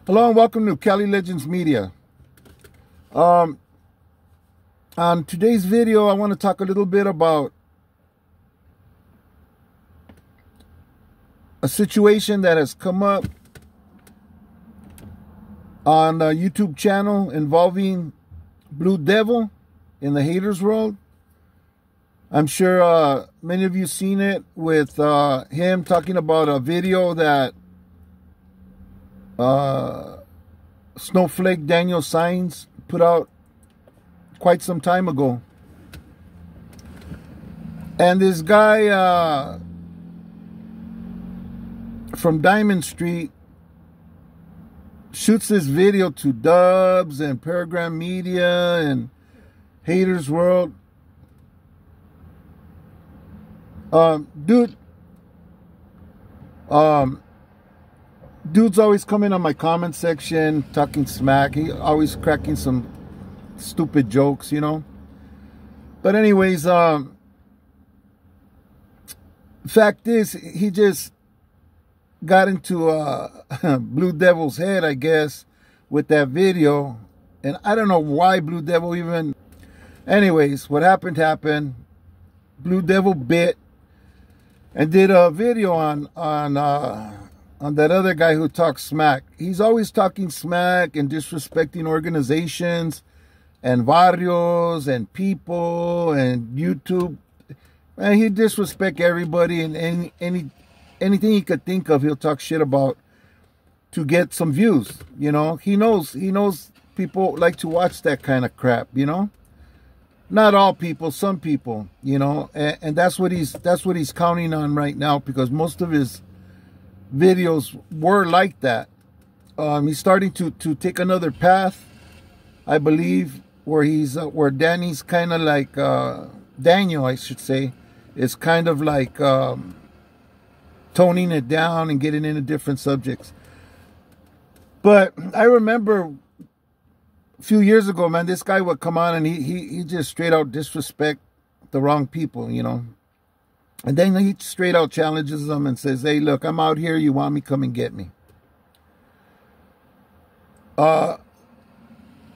Hello and welcome to Cali Legends Media. On today's video, I want to talk a little bit about a situation that has come up on a YouTube channel involving Blue Devil in the haters world. I'm sure many of you seen it with him talking about a video that Snowflake Daniel SEIZ put out quite some time ago. And this guy from Diamond Street shoots this video to Dubs and Paragram Media and Haters World. Dude's always coming on my comment section talking smack. He always cracking some stupid jokes, you know. But anyways, fact is, he just got into Blue Devil's head, I guess, with that video. And I don't know why Blue Devil even... Anyways, what happened. Blue Devil bit and did a video on that other guy who talks smack. He's always talking smack and disrespecting organizations and barrios and people and YouTube. And he disrespect everybody, and anything he could think of, he'll talk shit about to get some views. You know, he knows people like to watch that kind of crap, you know. Not all people, some people, you know, and that's what he's counting on right now, because most of his videos were like that. He's starting to take another path, I believe, where Danny's kind of like Daniel, I should say, is kind of like toning it down and getting into different subjects. But I remember a few years ago, man, this guy would come on and he just straight out disrespect the wrong people, you know. And then he straight out challenges them and says, hey, look, I'm out here. You want me? Come and get me. I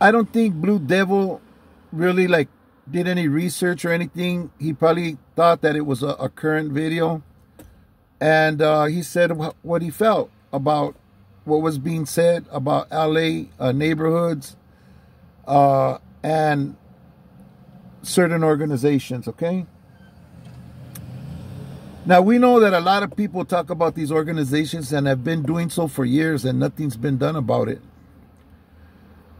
don't think Blue Devil really like did any research or anything. He probably thought that it was a current video. And he said what he felt about what was being said about LA neighborhoods and certain organizations, okay? Now, we know that a lot of people talk about these organizations and have been doing so for years, and nothing's been done about it.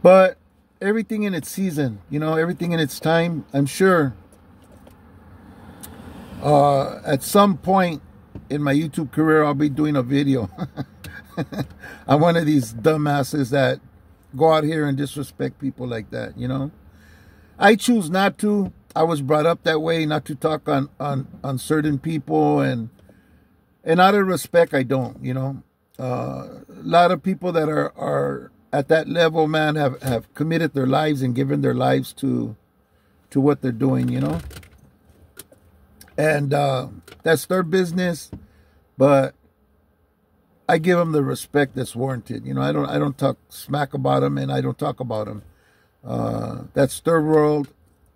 But everything in its season, you know, everything in its time. I'm sure at some point in my YouTube career, I'll be doing a video on one of these dumbasses that go out here and disrespect people like that, you know. I choose not to. I was brought up that way, not to talk on certain people, and out of respect, I don't, you know. A lot of people that are at that level, man, have committed their lives and given their lives to what they're doing, you know. And that's their business, but I give them the respect that's warranted. You know, I don't talk smack about them, and I don't talk about them. That's their world.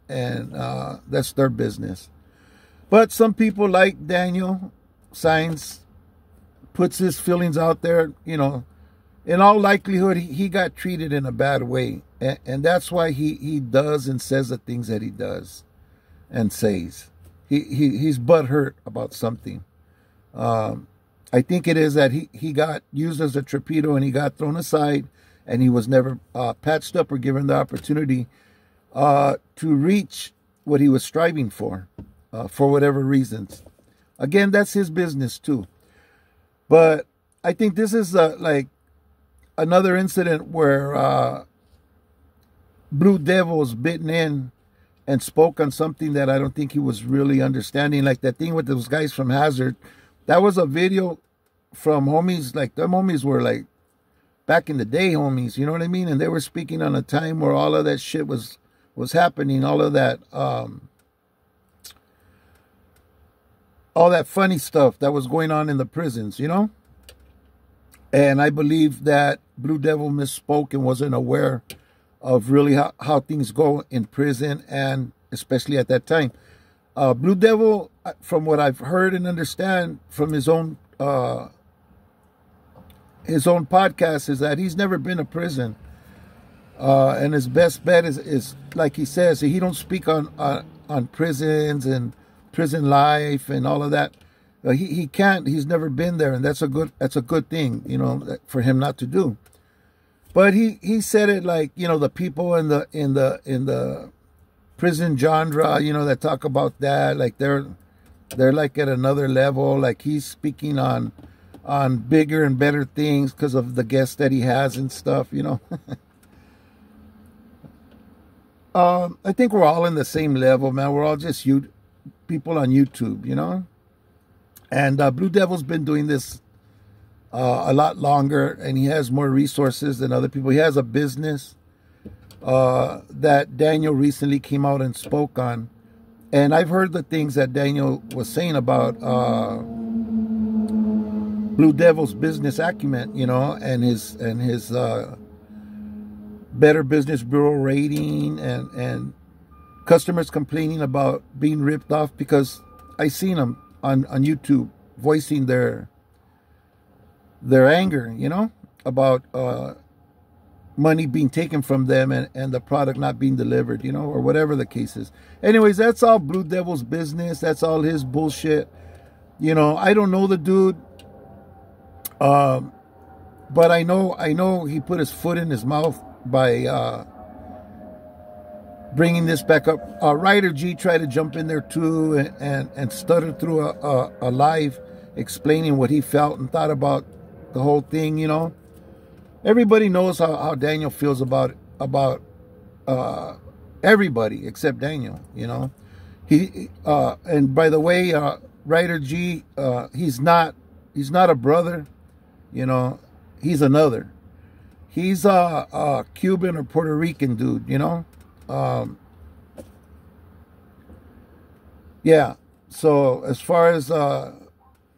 And that's their business. But some people like Daniel SEIZ puts his feelings out there. You know, in all likelihood, he got treated in a bad way. And that's why he does and says the things that he does and says. He's butthurt about something. I think it is that he got used as a torpedo and he got thrown aside, and he was never patched up or given the opportunity to reach what he was striving for whatever reasons. Again, that's his business too. But I think this is like another incident where Blue Devil was bitten in and spoke on something that I don't think he was really understanding. Like that thing with those guys from Hazard. That was a video from homies, like them homies were like back in the day homies, you know what I mean? And they were speaking on a time where all of that shit was happening, all of that all that funny stuff that was going on in the prisons, you know? And I believe that Blue Devil misspoke and wasn't aware of really how things go in prison, and especially at that time. Blue Devil, from what I've heard and understand from his own podcast, is that he's never been to prison. And his best bet is like he says, he don't speak on prisons and prison life and all of that. He can't. He's never been there, and that's a good thing, you know, for him not to do. But he said it like, you know, the people in the prison genre, you know, that talk about that, like they're like at another level. Like he's speaking on bigger and better things because of the guests that he has and stuff, you know. I think we're all in the same level, man. We're all just people on YouTube, you know. And Blue Devil's been doing this a lot longer, and he has more resources than other people. He has a business that Daniel recently came out and spoke on. And I've heard the things that Daniel was saying about Blue Devil's business acumen, you know, and his Better Business Bureau rating, and customers complaining about being ripped off, because I seen them on YouTube voicing their anger, you know, about money being taken from them and the product not being delivered, you know, or whatever the case is. Anyways, that's all Blue Devil's business. That's all his bullshit. You know, I don't know the dude, but I know he put his foot in his mouth by bringing this back up. Ryder G tried to jump in there too and stutter through a live explaining what he felt and thought about the whole thing, you know. Everybody knows how Daniel feels about everybody except Daniel, you know. And by the way, Ryder G, he's not a brother, you know. He's another. He's a Cuban or Puerto Rican dude, you know. Yeah. So as far as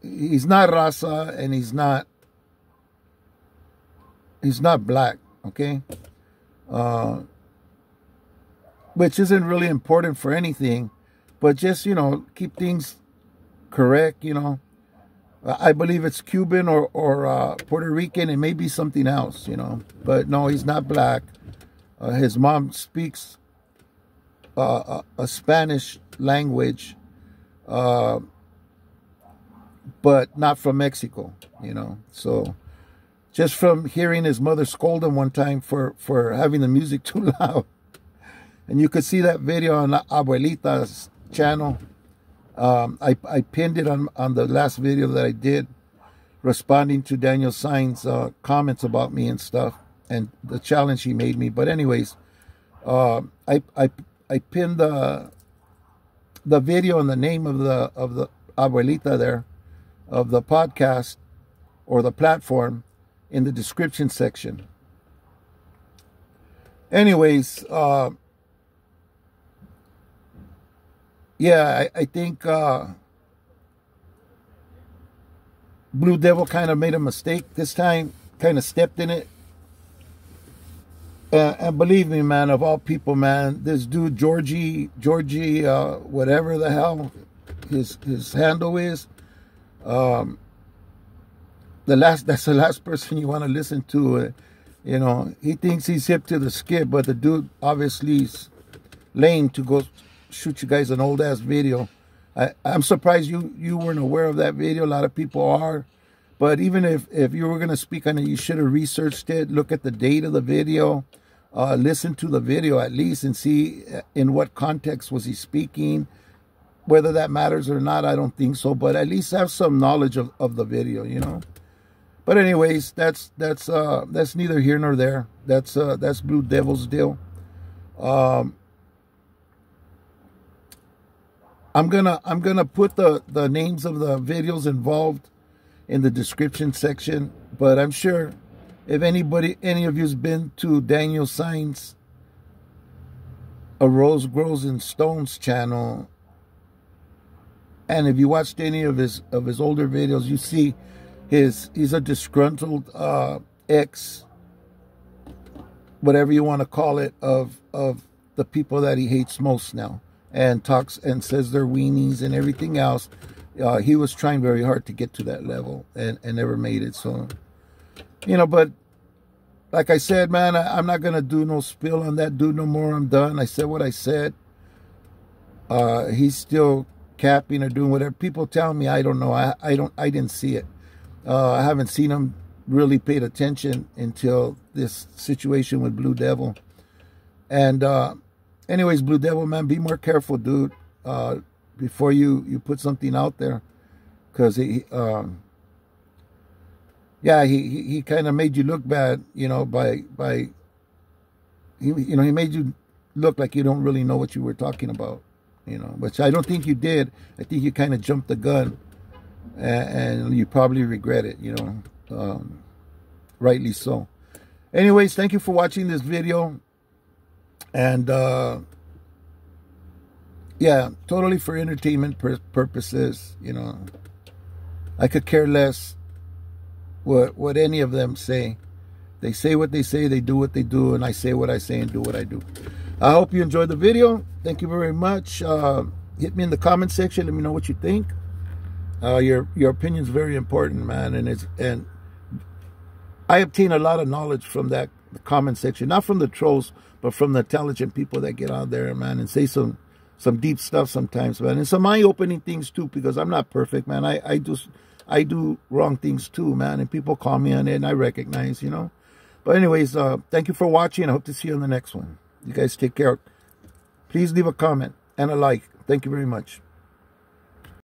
he's not raza, and he's not black, okay? Which isn't really important for anything, but just, you know, keep things correct, you know. I believe it's Cuban or Puerto Rican, and maybe something else, you know. But no, he's not black. His mom speaks a Spanish language, but not from Mexico, you know. So just from hearing his mother scold him one time for having the music too loud. And you could see that video on Abuelita's channel. I pinned it on the last video that I did, responding to Daniel Sainz's comments about me and stuff, and the challenge he made me. But anyways, I pinned the video and the name of the Abuelita there, of the podcast or the platform, in the description section. Anyways, yeah, I think Blue Devil kind of made a mistake this time, kind of stepped in it. And believe me, man, of all people, man, this dude, Georgie, whatever the hell his handle is, that's the last person you want to listen to. You know, he thinks he's hip to the skip, but the dude obviously is lame to go shoot you guys an old ass video. I'm surprised you weren't aware of that video. A lot of people are, but even if you were going to speak on it, you should have researched it, look at the date of the video, listen to the video at least, and see in what context was he speaking. Whether that matters or not, I don't think so, but at least have some knowledge of the video, you know. But anyways, that's neither here nor there. That's Blue Devil's deal. I'm gonna put the names of the videos involved in the description section. But I'm sure if any of you's been to Daniel Sainz, A Rose Grows in Stones channel, and if you watched any of his older videos, you see he's a disgruntled ex, whatever you want to call it, of the people that he hates most now, and talks and says they're weenies and everything else. He was trying very hard to get to that level and never made it. So, you know, but like I said, man, I'm not going to do no spill on that dude no more. I'm done. I said what I said. He's still capping or doing whatever. People tell me, I don't know. I didn't see it. I haven't seen him really paid attention until this situation with Blue Devil. And anyways, Blue Devil, man, be more careful, dude, before you put something out there, because he kind of made you look bad, you know, he made you look like you don't really know what you were talking about, you know, which I don't think you did. I think you kind of jumped the gun, and you probably regret it, you know, rightly so. Anyways, thank you for watching this video. And yeah, totally for entertainment purposes, you know. I could care less what any of them say. They say what they say, they do what they do, and I say what I say and do what I do. I hope you enjoyed the video. Thank you very much. Hit me in the comment section. Let me know what you think. Your opinion is very important, man, and I obtain a lot of knowledge from the comment section, not from the trolls, but from the intelligent people that get out there, man, and say some deep stuff sometimes, man, and some eye-opening things too, because I'm not perfect, man. I do wrong things too, man, and people call me on it, and I recognize, you know. But anyways, thank you for watching. I hope to see you on the next one. You guys take care. Please leave a comment and a like. Thank you very much.